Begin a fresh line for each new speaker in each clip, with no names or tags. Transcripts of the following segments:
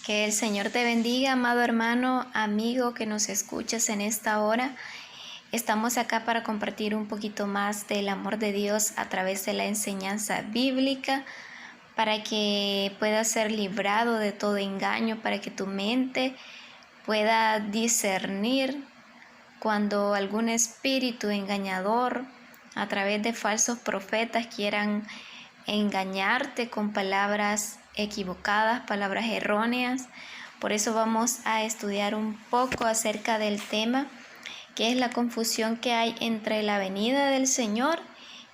Que el Señor te bendiga, amado hermano, amigo que nos escuchas en esta hora. Estamos acá para compartir un poquito más del amor de Dios a través de la enseñanza bíblica, para que puedas ser librado de todo engaño, para que tu mente pueda discernir cuando algún espíritu engañador a través de falsos profetas quieran engañarte con palabras equivocadas, palabras erróneas. Por eso vamos a estudiar un poco acerca del tema, que es la confusión que hay entre la venida del Señor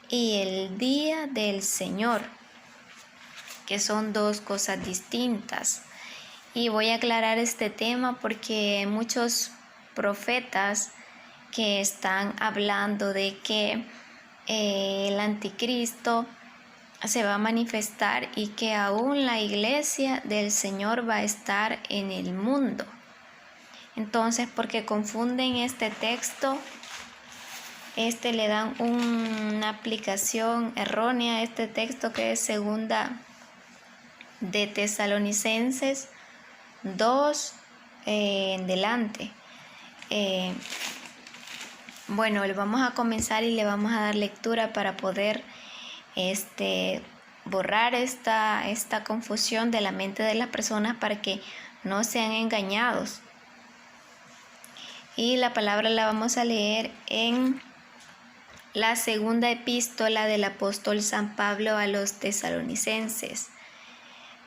y el día del Señor, que son dos cosas distintas. Y voy a aclarar este tema porque muchos profetas que están hablando de que el anticristo se va a manifestar y que aún la iglesia del Señor va a estar en el mundo. Entonces, porque confunden este texto, le dan una aplicación errónea a este texto, que es segunda de Tesalonicenses 2 en delante. Bueno, le vamos a comenzar y le vamos a dar lectura para poder borrar esta confusión de la mente de las personas, para que no sean engañados. Y la palabra la vamos a leer en la segunda epístola del apóstol San Pablo a los tesalonicenses,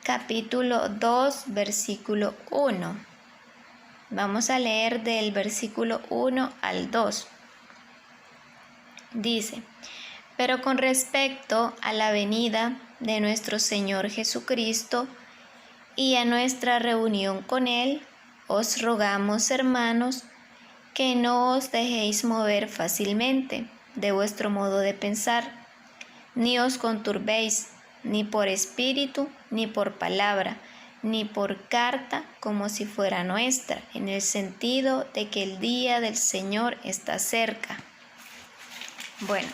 capítulo 2, versículo 1. Vamos a leer del versículo 1 al 2. Dice: pero con respecto a la venida de nuestro Señor Jesucristo y a nuestra reunión con Él, os rogamos, hermanos, que no os dejéis mover fácilmente de vuestro modo de pensar, ni os conturbéis, ni por espíritu, ni por palabra, ni por carta como si fuera nuestra, en el sentido de que el día del Señor está cerca. Bueno,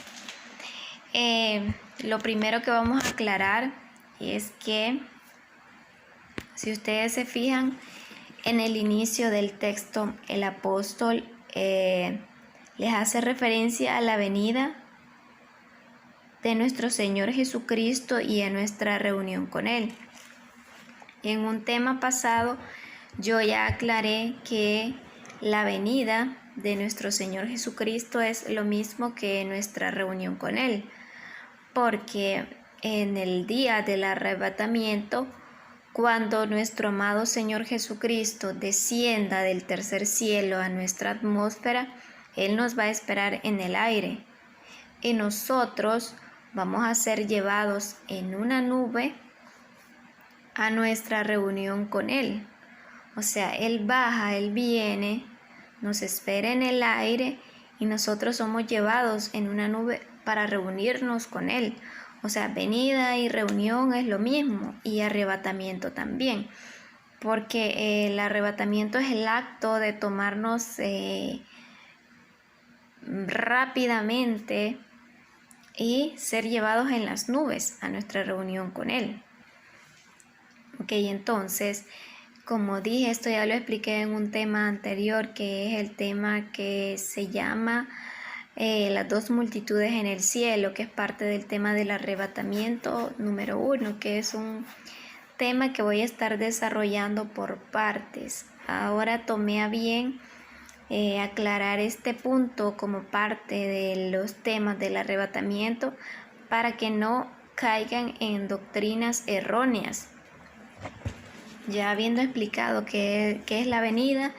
lo primero que vamos a aclarar es que, si ustedes se fijan en el inicio del texto, el apóstol les hace referencia a la venida de nuestro Señor Jesucristo y a nuestra reunión con Él. En un tema pasado yo ya aclaré que la venida de nuestro Señor Jesucristo es lo mismo que nuestra reunión con Él, porque en el día del arrebatamiento, cuando nuestro amado Señor Jesucristo descienda del tercer cielo a nuestra atmósfera, Él nos va a esperar en el aire y nosotros vamos a ser llevados en una nube a nuestra reunión con Él. O sea, Él baja, Él viene, nos espera en el aire y nosotros somos llevados en una nube para reunirnos con Él. O sea, venida y reunión es lo mismo, y arrebatamiento también, porque el arrebatamiento es el acto de tomarnos rápidamente y ser llevados en las nubes a nuestra reunión con Él. Ok, entonces, como dije, esto ya lo expliqué en un tema anterior, que es el tema que se llama las dos multitudes en el cielo, que es parte del tema del arrebatamiento número 1, que es un tema que voy a estar desarrollando por partes. Ahora tomé a bien aclarar este punto como parte de los temas del arrebatamiento, para que no caigan en doctrinas erróneas. Ya habiendo explicado qué es la venida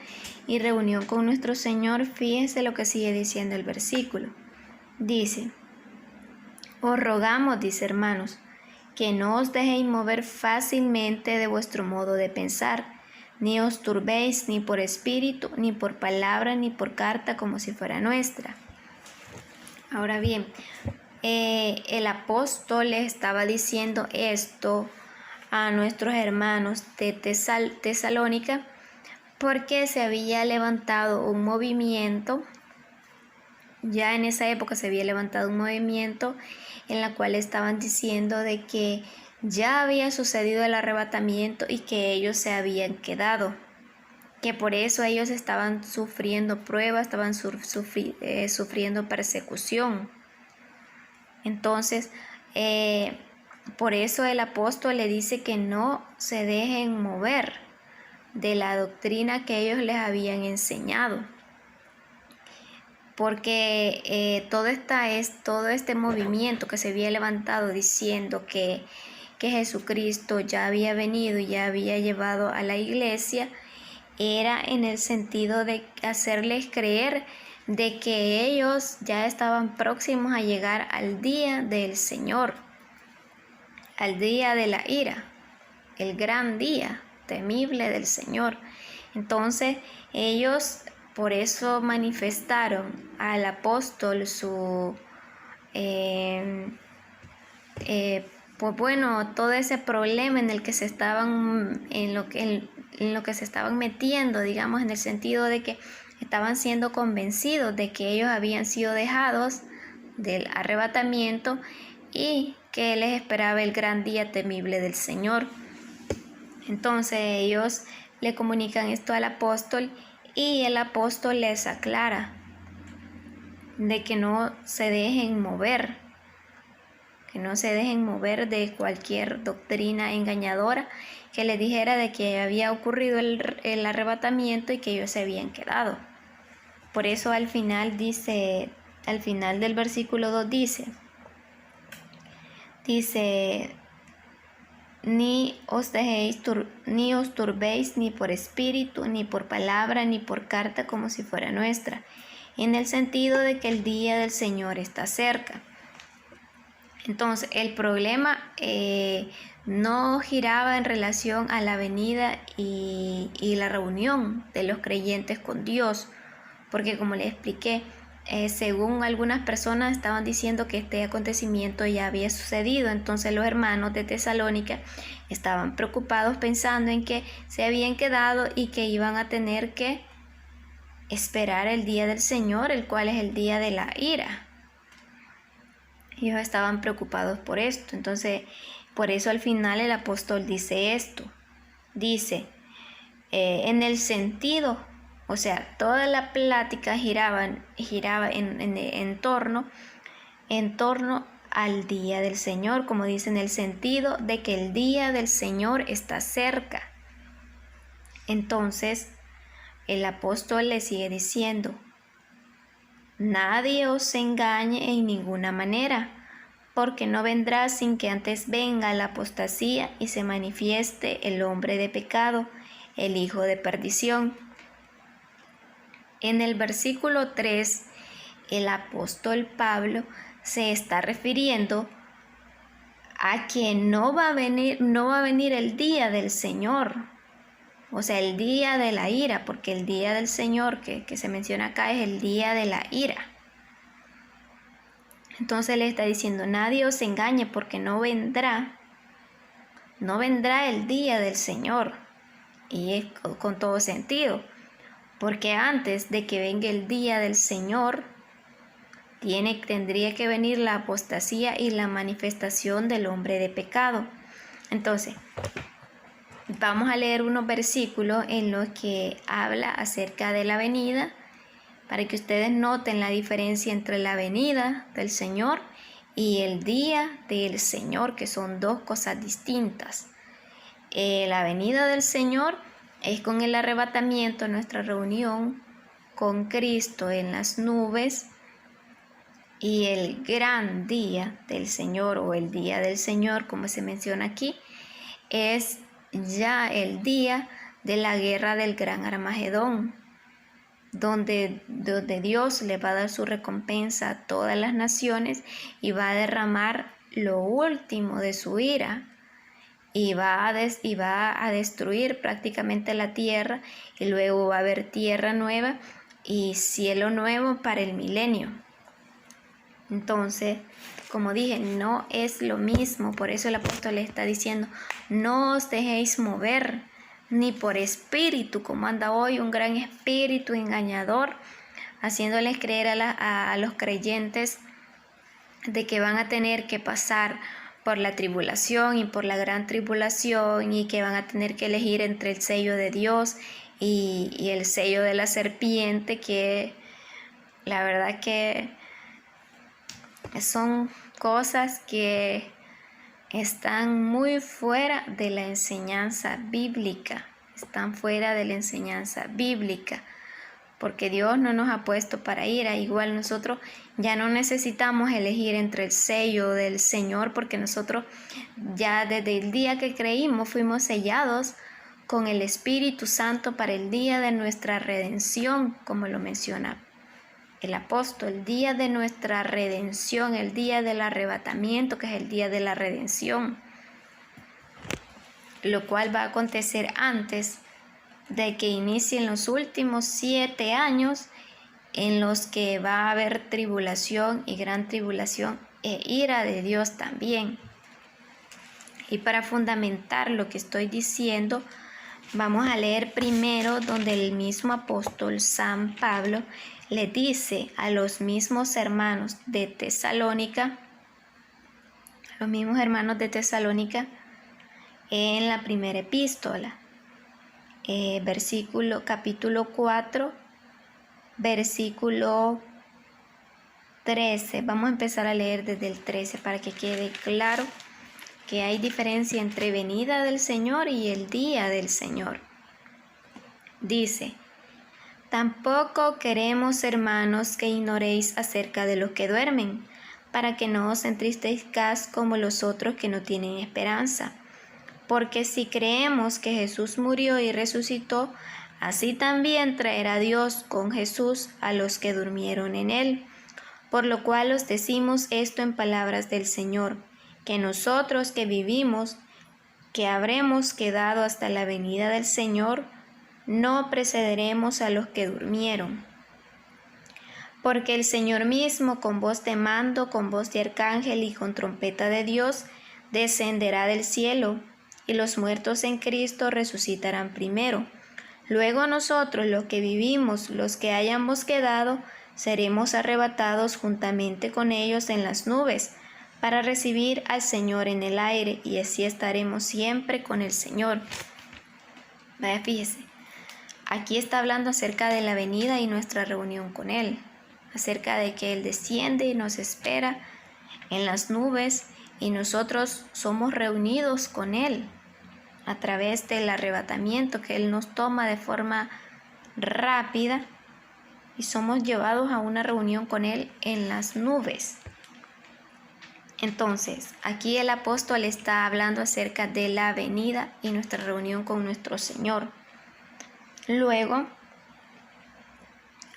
y reunión con nuestro Señor, fíjense lo que sigue diciendo el versículo. Dice: os rogamos, dice, hermanos, que no os dejéis mover fácilmente de vuestro modo de pensar, ni os turbéis ni por espíritu, ni por palabra, ni por carta como si fuera nuestra. Ahora bien, el apóstol les estaba diciendo esto a nuestros hermanos de Tesalónica, porque se había levantado un movimiento, ya en esa época se había levantado un movimiento en la cual estaban diciendo de que ya había sucedido el arrebatamiento y que ellos se habían quedado, que por eso ellos estaban sufriendo pruebas, estaban sufriendo persecución. Entonces, por eso el apóstol le dice que no se dejen mover de la doctrina que ellos les habían enseñado, porque todo este movimiento que se había levantado diciendo que Jesucristo ya había venido y ya había llevado a la iglesia, era en el sentido de hacerles creer de que ellos ya estaban próximos a llegar al día del Señor, al día de la ira, el gran día temible del Señor. Entonces ellos por eso manifestaron al apóstol su pues bueno, todo ese problema en el que se estaban, en lo que se estaban metiendo, digamos, en el sentido de que estaban siendo convencidos de que ellos habían sido dejados del arrebatamiento y que les esperaba el gran día temible del Señor. Entonces ellos le comunican esto al apóstol y el apóstol les aclara de que no se dejen mover, de cualquier doctrina engañadora que les dijera de que había ocurrido el arrebatamiento y que ellos se habían quedado. Por eso al final del versículo 2 dice, ni os turbéis ni por espíritu, ni por palabra, ni por carta como si fuera nuestra, en el sentido de que el día del Señor está cerca. Entonces, el problema no giraba en relación a la venida y la reunión de los creyentes con Dios, porque como les expliqué, según algunas personas estaban diciendo que este acontecimiento ya había sucedido. Entonces los hermanos de Tesalónica estaban preocupados pensando en que se habían quedado y que iban a tener que esperar el día del Señor, el cual es el día de la ira. Ellos estaban preocupados por esto. Entonces, por eso al final el apóstol dice esto. Dice, en el sentido, o sea, toda la plática giraba en torno al día del Señor, como dice, en el sentido de que el día del Señor está cerca. Entonces, el apóstol le sigue diciendo, nadie os engañe en ninguna manera, porque no vendrá sin que antes venga la apostasía y se manifieste el hombre de pecado, el hijo de perdición. En el versículo 3, el apóstol Pablo se está refiriendo a que no va a venir el día del Señor, o sea, el día de la ira, porque el día del Señor que se menciona acá es el día de la ira. Entonces le está diciendo, nadie os engañe porque no vendrá el día del Señor. Y es con todo sentido, porque antes de que venga el día del Señor, tendría que venir la apostasía y la manifestación del hombre de pecado. Entonces, vamos a leer unos versículos en los que habla acerca de la venida, para que ustedes noten la diferencia entre la venida del Señor y el día del Señor, que son dos cosas distintas. La venida del Señor es con el arrebatamiento, nuestra reunión con Cristo en las nubes, y el gran día del Señor o el día del Señor, como se menciona aquí, es ya el día de la guerra del gran Armagedón, donde Dios le va a dar su recompensa a todas las naciones y va a derramar lo último de su ira y va a destruir prácticamente la tierra, y luego va a haber tierra nueva y cielo nuevo para el milenio. Entonces, como dije, no es lo mismo. Por eso el apóstol le está diciendo, no os dejéis mover ni por espíritu, como anda hoy un gran espíritu engañador, haciéndoles creer a los creyentes de que van a tener que pasar por la tribulación y por la gran tribulación, y que van a tener que elegir entre el sello de Dios y el sello de la serpiente, que la verdad que son cosas que están muy fuera de la enseñanza bíblica, están fuera de la enseñanza bíblica, porque Dios no nos ha puesto para ira. Igual nosotros ya no necesitamos elegir entre el sello del Señor, porque nosotros ya desde el día que creímos fuimos sellados con el Espíritu Santo para el día de nuestra redención, como lo menciona el apóstol, el día de nuestra redención, el día del arrebatamiento, que es el día de la redención, lo cual va a acontecer antes de que inicien los últimos 7 años en los que va a haber tribulación y gran tribulación e ira de Dios también. Y para fundamentar lo que estoy diciendo, vamos a leer primero donde el mismo apóstol San Pablo le dice a los mismos hermanos de Tesalónica, en la primera epístola, capítulo 4, versículo 13. Vamos a empezar a leer desde el 13 para que quede claro que hay diferencia entre venida del Señor y el día del Señor. Dice: tampoco queremos, hermanos, que ignoréis acerca de los que duermen, para que no os entristezcáis como los otros que no tienen esperanza. Porque si creemos que Jesús murió y resucitó, así también traerá Dios con Jesús a los que durmieron en él. Por lo cual os decimos esto en palabras del Señor, que nosotros que vivimos, que habremos quedado hasta la venida del Señor, no precederemos a los que durmieron. Porque el Señor mismo, con voz de mando, con voz de arcángel y con trompeta de Dios, descenderá del cielo, y los muertos en Cristo resucitarán primero. Luego nosotros, los que vivimos, los que hayamos quedado, seremos arrebatados juntamente con ellos en las nubes, para recibir al Señor en el aire, y así estaremos siempre con el Señor. Vaya, fíjese, aquí está hablando acerca de la venida y nuestra reunión con Él, acerca de que Él desciende y nos espera en las nubes, y nosotros somos reunidos con Él a través del arrebatamiento, que Él nos toma de forma rápida y somos llevados a una reunión con Él en las nubes. Entonces, aquí el apóstol está hablando acerca de la venida y nuestra reunión con nuestro Señor. Luego,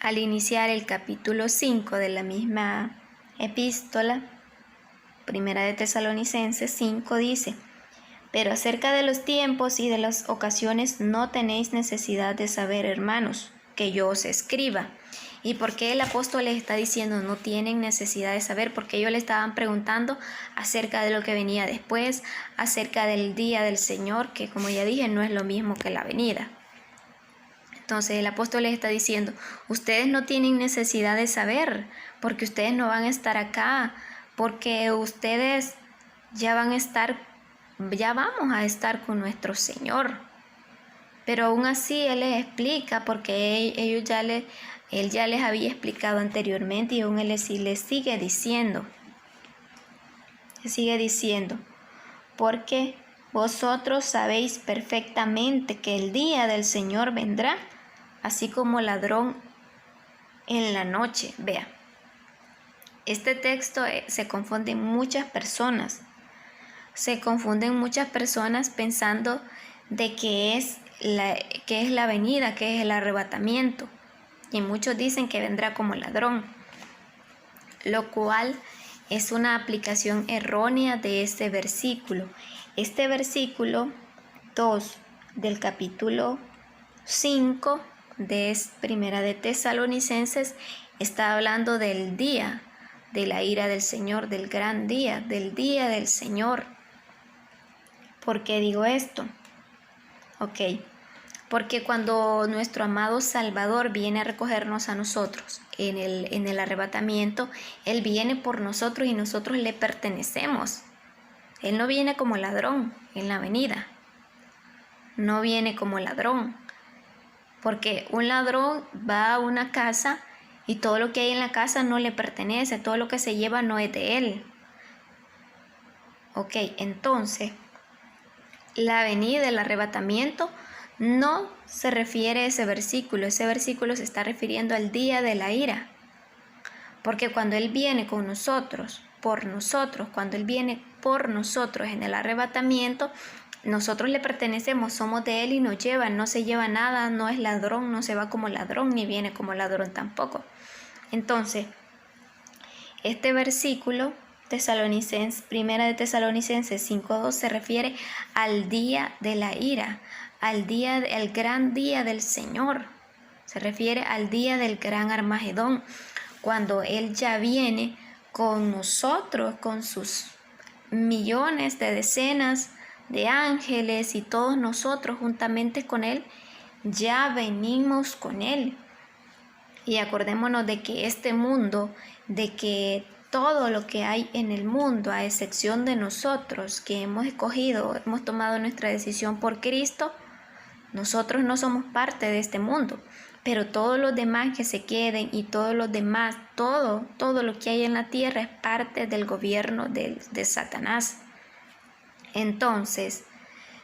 al iniciar el capítulo 5 de la misma epístola, primera de Tesalonicenses 5, dice: pero acerca de los tiempos y de las ocasiones no tenéis necesidad de saber, hermanos, que yo os escriba. ¿Y por qué el apóstol les está diciendo no tienen necesidad de saber? Porque ellos le estaban preguntando acerca de lo que venía después, acerca del día del Señor, que como ya dije, no es lo mismo que la venida. Entonces el apóstol les está diciendo, ustedes no tienen necesidad de saber, porque ustedes no van a estar acá, porque ustedes ya vamos a estar con nuestro Señor. Pero aún así Él les explica, porque Él ya les había explicado anteriormente, y aún Él les sigue diciendo. Sigue diciendo, porque vosotros sabéis perfectamente que el día del Señor vendrá, así como ladrón en la noche. Vea, este texto se confunden muchas personas. Se confunden muchas personas pensando de que es la venida, que es el arrebatamiento. Y muchos dicen que vendrá como ladrón, lo cual es una aplicación errónea de este versículo. Este versículo 2 del capítulo 5 de Primera de Tesalonicenses está hablando del día de la ira del Señor, del gran día, del día del Señor. ¿Por qué digo esto? Porque cuando nuestro amado Salvador viene a recogernos a nosotros en el arrebatamiento, Él viene por nosotros y nosotros le pertenecemos. Él no viene como ladrón en la venida. No viene como ladrón. Porque un ladrón va a una casa y todo lo que hay en la casa no le pertenece. Todo lo que se lleva no es de él. Ok, entonces, la venida, el arrebatamiento, no se refiere a ese versículo. Ese versículo se está refiriendo al día de la ira. Porque cuando Él viene con nosotros, por nosotros, cuando Él viene por nosotros en el arrebatamiento, nosotros le pertenecemos, somos de Él y nos lleva, no se lleva nada, no es ladrón, no se va como ladrón, ni viene como ladrón tampoco. Entonces, este versículo, Primera de Tesalonicenses 5:2, se refiere al día de la ira, al gran día del Señor. Se refiere al día del gran Armagedón, cuando Él ya viene con nosotros, con sus millones de decenas de ángeles y todos nosotros juntamente con Él, ya venimos con Él. Y acordémonos de que este mundo, de que todo lo que hay en el mundo, a excepción de nosotros que hemos escogido, hemos tomado nuestra decisión por Cristo, nosotros no somos parte de este mundo. Pero todos los demás que se queden y todos los demás, todo lo que hay en la tierra es parte del gobierno de Satanás. Entonces,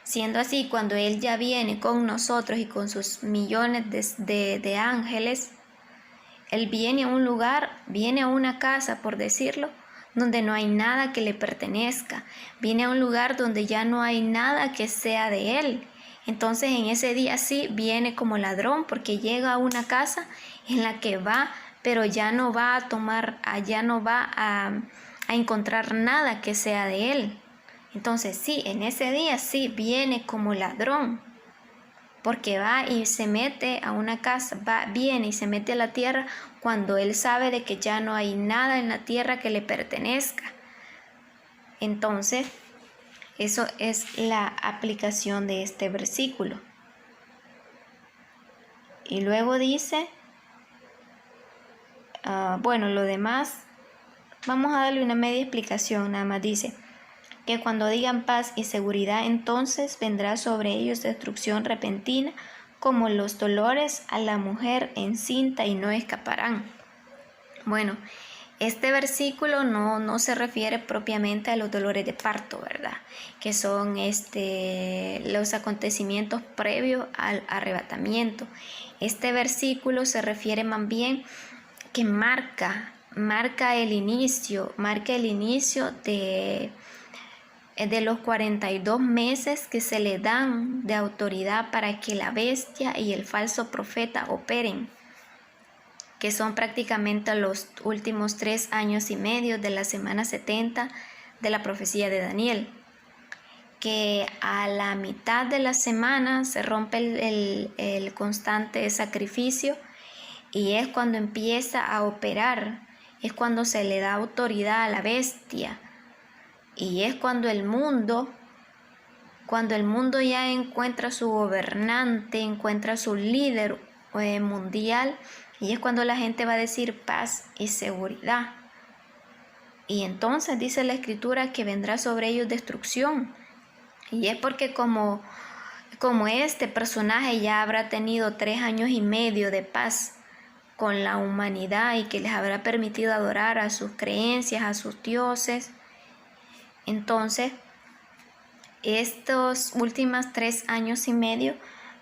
siendo así, cuando Él ya viene con nosotros y con sus millones de ángeles, Él viene a un lugar, viene a una casa, por decirlo, donde no hay nada que le pertenezca. Viene a un lugar donde ya no hay nada que sea de Él. Entonces en ese día sí viene como ladrón, porque llega a una casa en la que va, pero ya no va a tomar, ya no va a encontrar nada que sea de Él. Entonces sí, en ese día sí viene como ladrón, porque va y se mete a una casa, viene y se mete a la tierra cuando Él sabe de que ya no hay nada en la tierra que le pertenezca. Entonces, eso es la aplicación de este versículo. Y luego dice, lo demás, vamos a darle una media explicación, nada más dice, que cuando digan paz y seguridad, entonces vendrá sobre ellos destrucción repentina, como los dolores a la mujer encinta, y no escaparán. Bueno, este versículo no se refiere propiamente a los dolores de parto, ¿verdad? Que son los acontecimientos previos al arrebatamiento. Este versículo se refiere más bien que marca el inicio de los 42 meses que se le dan de autoridad para que la bestia y el falso profeta operen, que son prácticamente los últimos 3 años y medio de la semana 70 de la profecía de Daniel, que a la mitad de la semana se rompe el constante sacrificio y es cuando empieza a operar, es cuando se le da autoridad a la bestia. Y es cuando el mundo ya encuentra su gobernante, encuentra su líder mundial, y es cuando la gente va a decir paz y seguridad. Y entonces dice la Escritura que vendrá sobre ellos destrucción. Y es porque como este personaje ya habrá tenido 3 años y medio de paz con la humanidad y que les habrá permitido adorar a sus creencias, a sus dioses, entonces, estos últimos 3 años y medio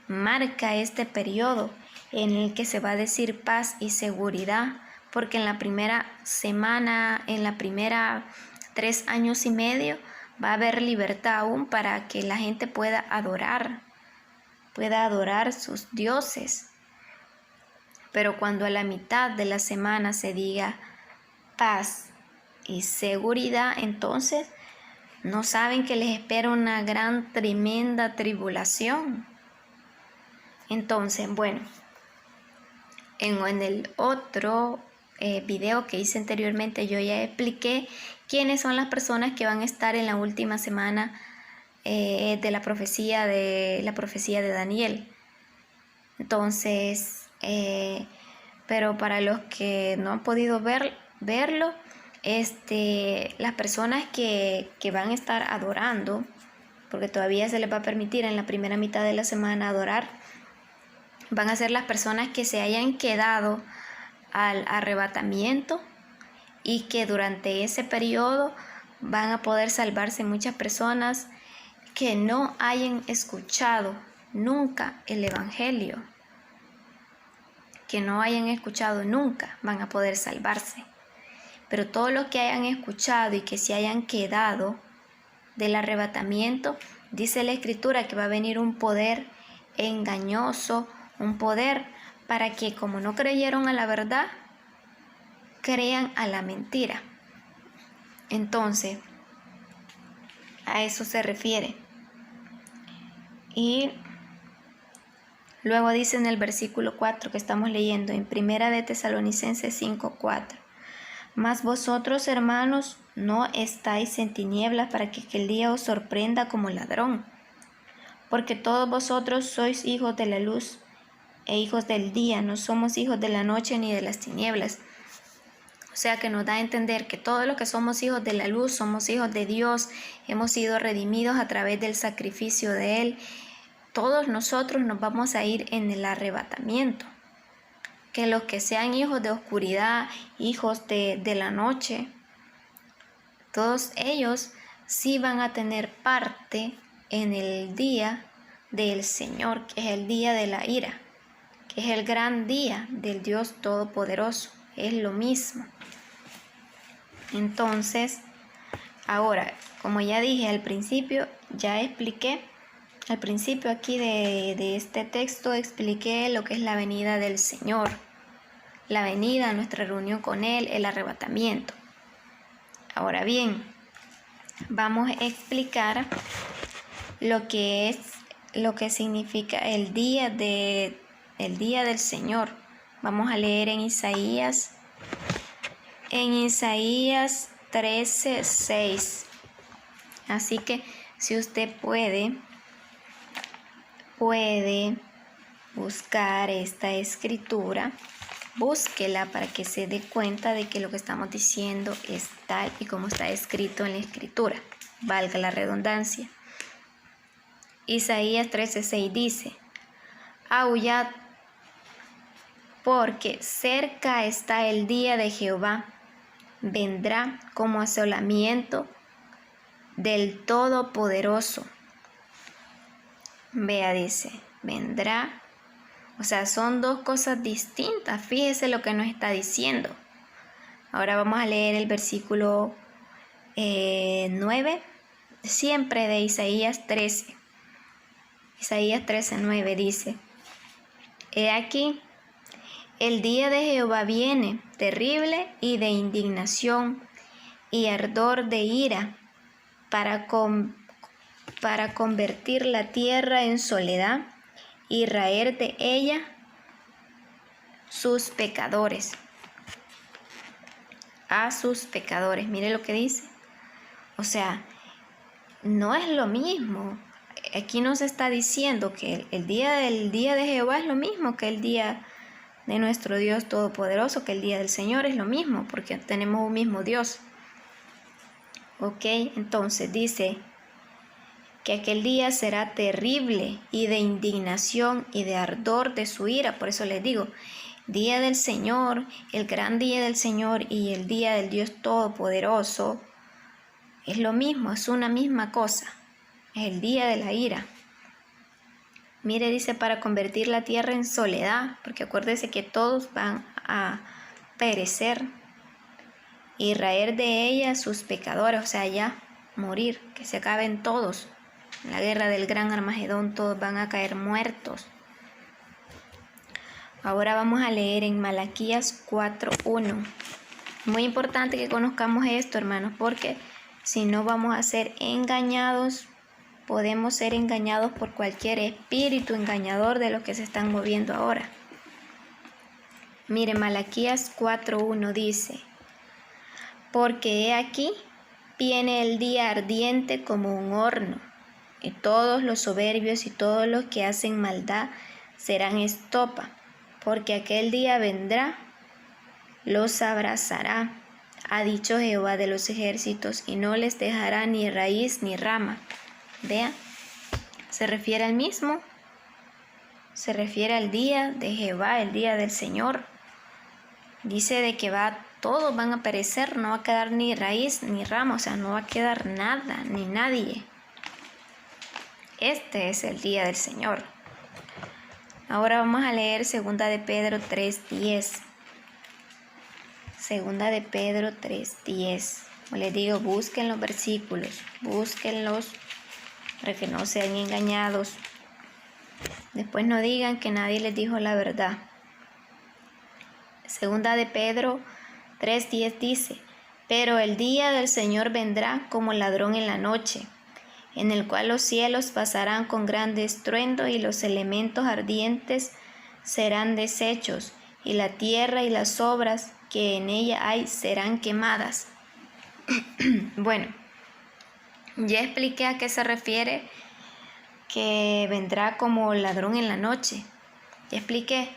marca este periodo en el que se va a decir paz y seguridad, porque en la primera semana, en la primera 3 años y medio, va a haber libertad aún para que la gente pueda adorar sus dioses. Pero cuando a la mitad de la semana se diga paz y seguridad, entonces no saben que les espera una gran, tremenda tribulación. Entonces, en el otro video que hice anteriormente, yo ya expliqué quiénes son las personas que van a estar en la última semana de la profecía de Daniel. Entonces, pero para los que no han podido verlo, las personas que van a estar adorando, porque todavía se les va a permitir en la primera mitad de la semana adorar, van a ser las personas que se hayan quedado al arrebatamiento y que durante ese periodo van a poder salvarse muchas personas que no hayan escuchado nunca el Evangelio, que no hayan escuchado nunca, van a poder salvarse. Pero todos los que hayan escuchado y que se hayan quedado del arrebatamiento, dice la Escritura que va a venir un poder engañoso, un poder para que, como no creyeron a la verdad, crean a la mentira. Entonces, a eso se refiere. Y luego dice en el versículo 4 que estamos leyendo en Primera de Tesalonicenses 5:4: Mas vosotros, hermanos, no estáis en tinieblas para que aquel día os sorprenda como ladrón, porque todos vosotros sois hijos de la luz e hijos del día, no somos hijos de la noche ni de las tinieblas. O sea que nos da a entender que todos los que somos hijos de la luz, somos hijos de Dios, hemos sido redimidos a través del sacrificio de Él. Todos nosotros nos vamos a ir en el arrebatamiento. Que los que sean hijos de oscuridad, hijos de la noche, todos ellos sí van a tener parte en el día del Señor, que es el día de la ira, que es el gran día del Dios Todopoderoso. Es lo mismo. Entonces, ahora, como ya dije al principio, ya expliqué, al principio aquí de este texto expliqué lo que es la venida del Señor, la venida, nuestra reunión con Él, el arrebatamiento. Ahora bien, vamos a explicar lo que significa el día del Señor. Vamos a leer en Isaías 13:6. Así que si usted puede buscar esta escritura, búsquela para que se dé cuenta de que lo que estamos diciendo es tal y como está escrito en la escritura, valga la redundancia. Isaías 13:6 dice: Aullad, porque cerca está el día de Jehová, vendrá como asolamiento del Todopoderoso. Vea, dice, vendrá. O sea, son dos cosas distintas. Fíjese lo que nos está diciendo. Ahora vamos a leer el versículo 9, siempre de Isaías 13. Isaías 13:9 dice: He aquí, el día de Jehová viene, terrible y de indignación y ardor de ira, para convertir la tierra en soledad y raer de ella sus pecadores. A sus pecadores. Mire lo que dice. O sea, no es lo mismo. Aquí nos está diciendo que el día de Jehová es lo mismo que el día de nuestro Dios Todopoderoso, que el día del Señor es lo mismo, porque tenemos un mismo Dios. Ok, entonces dice que aquel día será terrible y de indignación y de ardor de su ira. Por eso les digo, día del Señor, el gran día del Señor y el día del Dios Todopoderoso es lo mismo, es una misma cosa. Es el día de la ira. Mire, dice, para convertir la tierra en soledad, porque acuérdese que todos van a perecer y raer de ella sus pecadores, o sea, ya morir, que se acaben todos. En la guerra del gran Armagedón todos van a caer muertos. Ahora vamos a leer en Malaquías 4:1. Muy importante que conozcamos esto, hermanos, porque si no vamos a ser engañados. Podemos ser engañados por cualquier espíritu engañador de los que se están moviendo ahora. Mire, Malaquías 4:1 dice: Porque he aquí, viene el día ardiente como un horno, y todos los soberbios y todos los que hacen maldad serán estopa, porque aquel día vendrá, los abrazará, ha dicho Jehová de los ejércitos, y no les dejará ni raíz ni rama. Vean, se refiere al mismo, se refiere al día de Jehová, el día del Señor. Dice de que todos van a perecer, no va a quedar ni raíz ni rama, o sea, no va a quedar nada ni nadie. Este es el día del Señor. Ahora vamos a leer 2 de Pedro 3:10. 2 de Pedro 3:10. Como les digo, busquen los versículos, búsquenlos para que no sean engañados. Después no digan que nadie les dijo la verdad. 2 de Pedro 3:10 dice: pero el día del Señor vendrá como ladrón en la noche, en el cual los cielos pasarán con grande estruendo y los elementos ardientes serán deshechos, y la tierra y las obras que en ella hay serán quemadas. Bueno, ya expliqué a qué se refiere que vendrá como ladrón en la noche. Ya expliqué.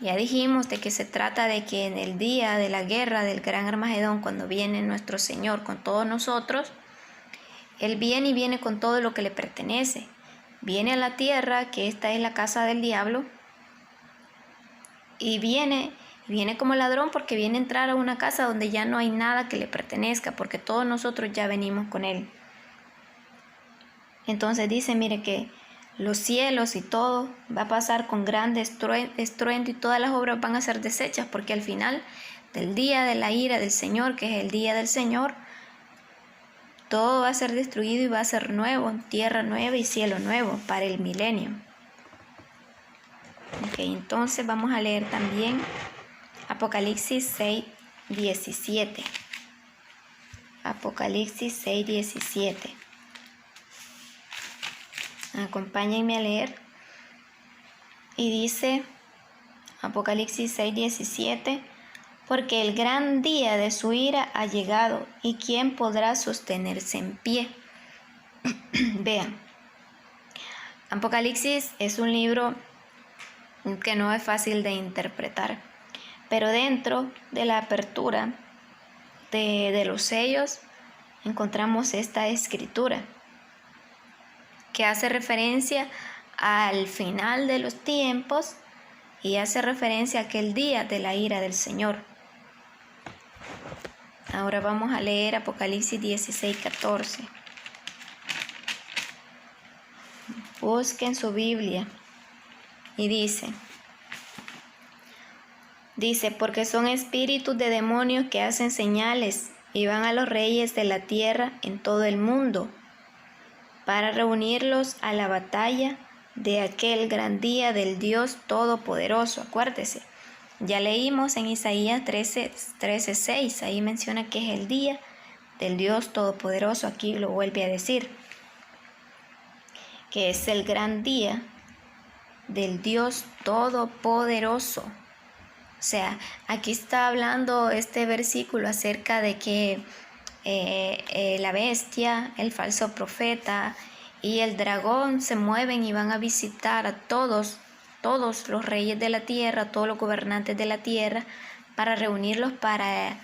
Ya dijimos de que se trata de que en el día de la guerra del gran Armagedón, cuando viene nuestro Señor con todos nosotros, Él viene y viene con todo lo que le pertenece. Viene a la tierra, que esta es la casa del diablo, y viene como ladrón porque viene a entrar a una casa donde ya no hay nada que le pertenezca, porque todos nosotros ya venimos con Él. Entonces dice, mire que los cielos y todo va a pasar con grande estruendo y todas las obras van a ser deshechas, porque al final del día de la ira del Señor, que es el día del Señor, todo va a ser destruido y va a ser nuevo, tierra nueva y cielo nuevo para el milenio. Ok, entonces vamos a leer también Apocalipsis 6:17. Apocalipsis 6:17. Acompáñenme a leer. Y dice Apocalipsis 6:17: porque el gran día de su ira ha llegado, y ¿quién podrá sostenerse en pie? Vean, Apocalipsis es un libro que no es fácil de interpretar, pero dentro de la apertura de los sellos encontramos esta escritura que hace referencia al final de los tiempos y hace referencia a aquel día de la ira del Señor. Ahora vamos a leer Apocalipsis 16:14. Busquen su Biblia y dice, porque son espíritus de demonios que hacen señales y van a los reyes de la tierra en todo el mundo para reunirlos a la batalla de aquel gran día del Dios Todopoderoso. Acuérdese, ya leímos en Isaías 13:6, ahí menciona que es el día del Dios Todopoderoso. Aquí lo vuelve a decir, que es el gran día del Dios Todopoderoso. O sea, aquí está hablando este versículo acerca de que la bestia, el falso profeta y el dragón se mueven y van a visitar a todos los reyes de la tierra, todos los gobernantes de la tierra, para reunirlos para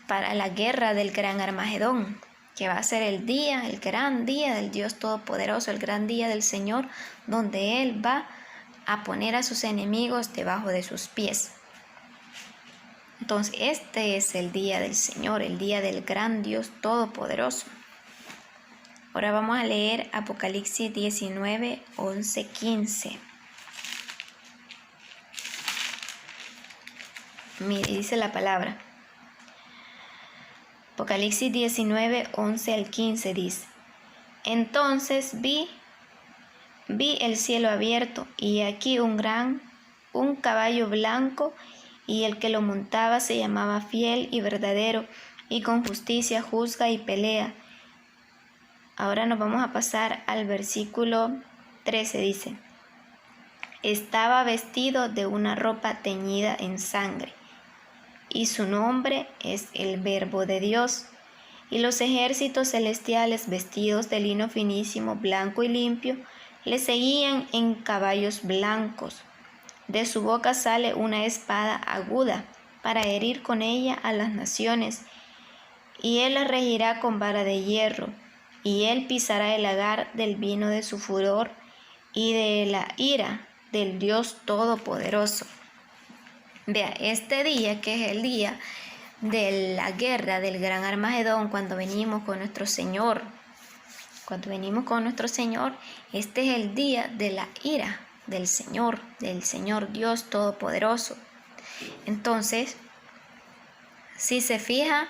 la guerra del gran Armagedón, que va a ser el gran día del Dios Todopoderoso, el gran día del Señor, donde Él va a poner a sus enemigos debajo de sus pies. Entonces, este es el día del Señor, el día del gran Dios Todopoderoso. Ahora vamos a leer Apocalipsis 19:11-15. Mire, dice la palabra. Apocalipsis 19:11-15 dice: entonces vi el cielo abierto, y aquí un caballo blanco, y el que lo montaba se llamaba Fiel y Verdadero, y con justicia juzga y pelea. Ahora nos vamos a pasar al versículo 13, dice: estaba vestido de una ropa teñida en sangre, y su nombre es el Verbo de Dios. Y los ejércitos celestiales, vestidos de lino finísimo, blanco y limpio, le seguían en caballos blancos. De su boca sale una espada aguda, para herir con ella a las naciones, y él las regirá con vara de hierro, y él pisará el lagar del vino de su furor y de la ira del Dios Todopoderoso. Vea, este día, que es el día de la guerra del gran Armagedón, cuando venimos con nuestro Señor, este es el día de la ira del Señor Dios Todopoderoso. Entonces, si se fija,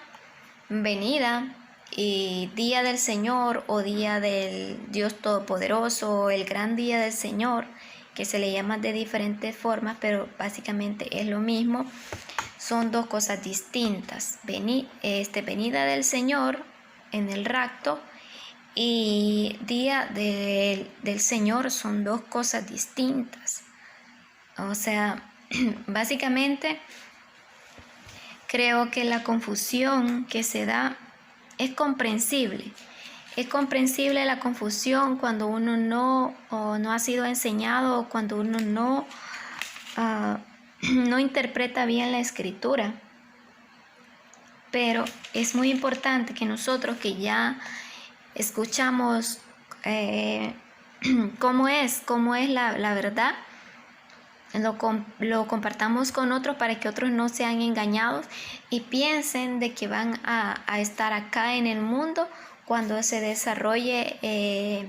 venida y día del Señor o día del Dios Todopoderoso, el gran día del Señor, que se le llama de diferentes formas, pero básicamente es lo mismo, son dos cosas distintas. Venida del Señor en el rapto y día del Señor son dos cosas distintas. O sea, básicamente creo que la confusión que se da es comprensible. Es comprensible la confusión cuando uno no ha sido enseñado, o cuando uno no interpreta bien la escritura. Pero es muy importante que nosotros, que ya escuchamos cómo es la verdad, lo compartamos con otros para que otros no sean engañados y piensen de que van a estar acá en el mundo cuando se desarrolle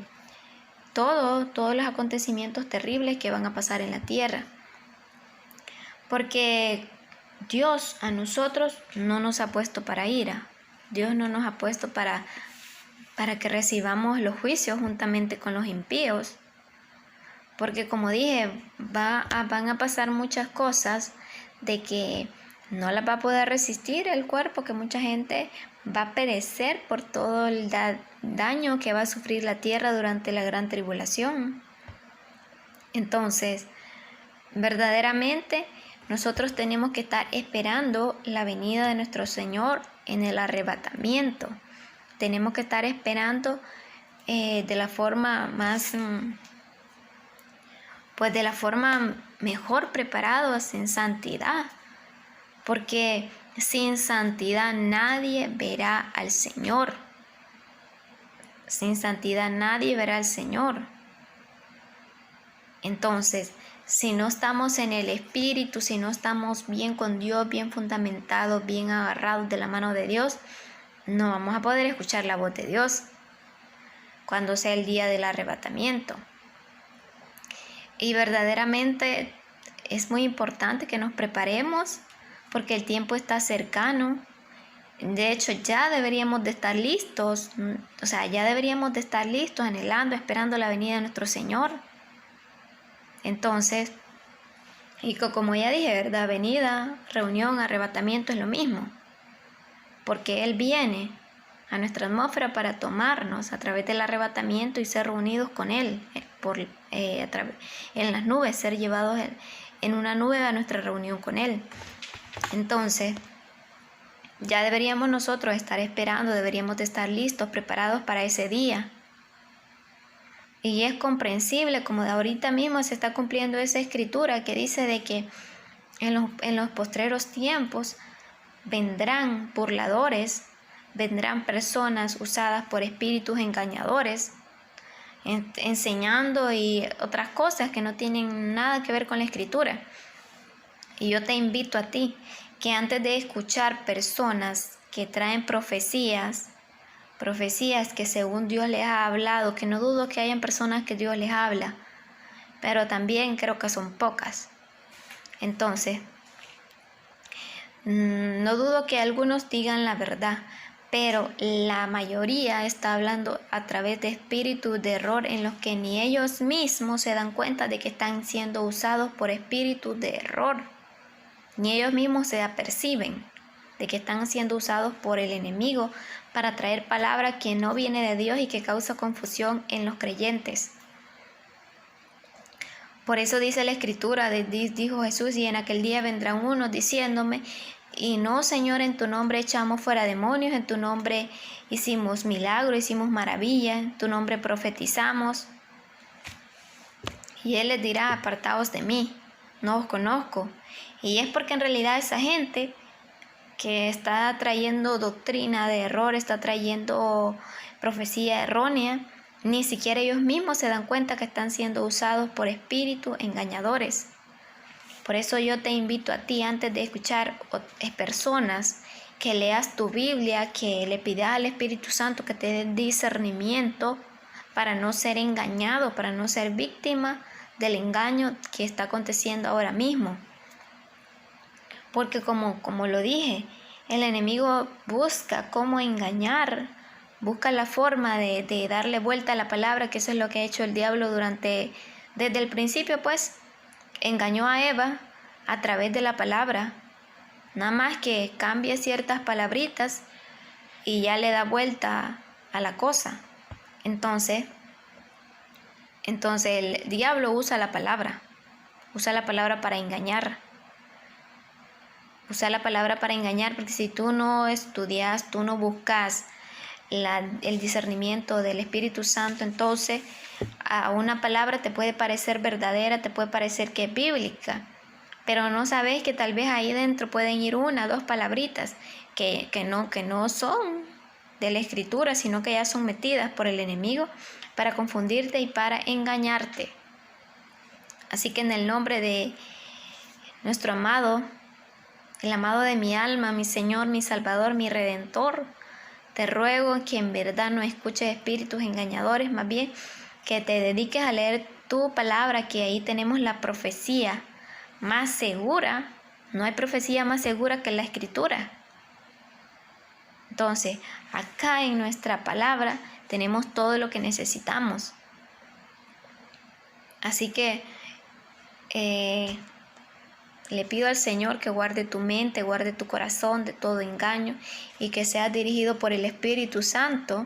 todos los acontecimientos terribles que van a pasar en la tierra. Porque Dios a nosotros no nos ha puesto para ira. Dios no nos ha puesto para que recibamos los juicios juntamente con los impíos. Porque como dije, van a pasar muchas cosas de que no las va a poder resistir el cuerpo, que mucha gente va a perecer por todo el daño que va a sufrir la tierra durante la gran tribulación. Entonces, verdaderamente nosotros tenemos que estar esperando la venida de nuestro Señor en el arrebatamiento. Tenemos que estar esperando de la forma más... pues de la forma mejor preparados en santidad, porque sin santidad nadie verá al Señor. Sin santidad nadie verá al Señor. Entonces, si no estamos en el Espíritu, si no estamos bien con Dios, bien fundamentados, bien agarrados de la mano de Dios, no vamos a poder escuchar la voz de Dios cuando sea el día del arrebatamiento. Y verdaderamente es muy importante que nos preparemos porque el tiempo está cercano. De hecho, ya deberíamos de estar listos, anhelando, esperando la venida de nuestro Señor. Entonces, y como ya dije, ¿verdad? Venida, reunión, arrebatamiento es lo mismo. Porque Él viene a nuestra atmósfera para tomarnos a través del arrebatamiento y ser reunidos con Él en las nubes, ser llevados en una nube a nuestra reunión con Él. Entonces, ya deberíamos nosotros estar esperando, deberíamos de estar listos, preparados para ese día. Y es comprensible, como de ahorita mismo se está cumpliendo esa escritura que dice de que en los postreros tiempos vendrán burladores, vendrán personas usadas por espíritus engañadores, enseñando y otras cosas que no tienen nada que ver con la escritura. Y yo te invito a ti que antes de escuchar personas que traen profecías que según Dios les ha hablado, que no dudo que hayan personas que Dios les habla, pero también creo que son pocas. Entonces, no dudo que algunos digan la verdad, pero la mayoría está hablando a través de espíritus de error en los que ni ellos mismos se dan cuenta de que están siendo usados por espíritus de error. Ni ellos mismos se aperciben de que están siendo usados por el enemigo para traer palabra que no viene de Dios y que causa confusión en los creyentes. Por eso dice la escritura, dijo Jesús, y en aquel día vendrán unos diciéndome, y no, Señor, en tu nombre echamos fuera demonios, en tu nombre hicimos milagros, hicimos maravillas, en tu nombre profetizamos. Y Él les dirá, apartaos de mí, no os conozco. Y es porque en realidad esa gente que está trayendo doctrina de error, está trayendo profecía errónea. Ni siquiera ellos mismos se dan cuenta que están siendo usados por espíritus engañadores. Por eso yo te invito a ti, antes de escuchar personas, que leas tu Biblia, que le pidas al Espíritu Santo que te dé discernimiento para no ser engañado, para no ser víctima del engaño que está aconteciendo ahora mismo. Porque como lo dije, el enemigo busca cómo engañar, busca la forma de darle vuelta a la palabra, que eso es lo que ha hecho el diablo desde el principio, pues. Engañó a Eva a través de la palabra. Nada más que cambie ciertas palabritas y ya le da vuelta a la cosa. Entonces el diablo usa la palabra para engañar. Usa la palabra para engañar, porque si tú no estudias, tú no buscas el discernimiento del Espíritu Santo, entonces a una palabra te puede parecer verdadera, te puede parecer que es bíblica, pero no sabes que tal vez ahí dentro pueden ir 1 o 2 palabritas que no son de la Escritura, sino que ya son metidas por el enemigo para confundirte y para engañarte. Así que en el nombre de nuestro amado, el amado de mi alma, mi Señor, mi Salvador, mi Redentor, te ruego que en verdad no escuches espíritus engañadores, más bien que te dediques a leer tu palabra, que ahí tenemos la profecía más segura. No hay profecía más segura que la Escritura. Entonces, acá en nuestra palabra tenemos todo lo que necesitamos. Así que le pido al Señor que guarde tu mente, guarde tu corazón de todo engaño y que seas dirigido por el Espíritu Santo,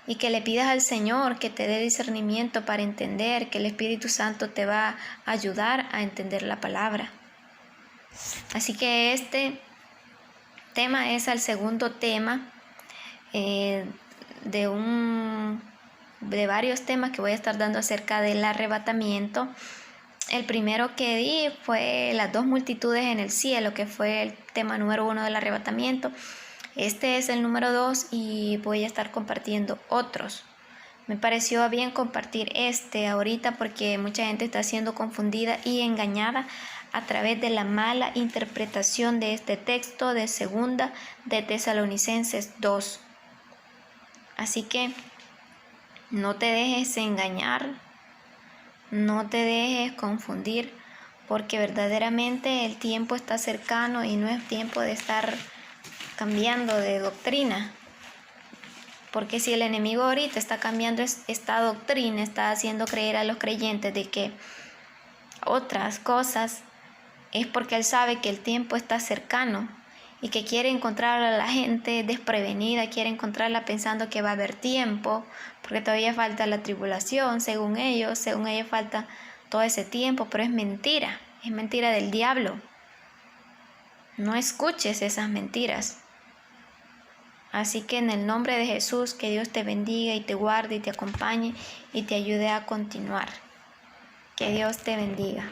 y que le pidas al Señor que te dé discernimiento para entender, que el Espíritu Santo te va a ayudar a entender la palabra. Así que este tema es el segundo tema de varios temas que voy a estar dando acerca del arrebatamiento. El primero que di fue las 2 multitudes en el cielo, que fue el tema número 1 del arrebatamiento. Este es el número 2 y voy a estar compartiendo otros. Me pareció bien compartir ahorita porque mucha gente está siendo confundida y engañada a través de la mala interpretación de este texto de 2 de Tesalonicenses 2. Así que no te dejes engañar, no te dejes confundir, porque verdaderamente el tiempo está cercano y no es tiempo de estar cambiando de doctrina. Porque si el enemigo ahorita está cambiando esta doctrina, está haciendo creer a los creyentes de que otras cosas, es porque él sabe que el tiempo está cercano y que quiere encontrar a la gente desprevenida, quiere encontrarla pensando que va a haber tiempo, porque todavía falta la tribulación, según ellos falta todo ese tiempo, pero es mentira del diablo. No escuches esas mentiras. Así que en el nombre de Jesús, que Dios te bendiga y te guarde y te acompañe y te ayude a continuar. Que Dios te bendiga.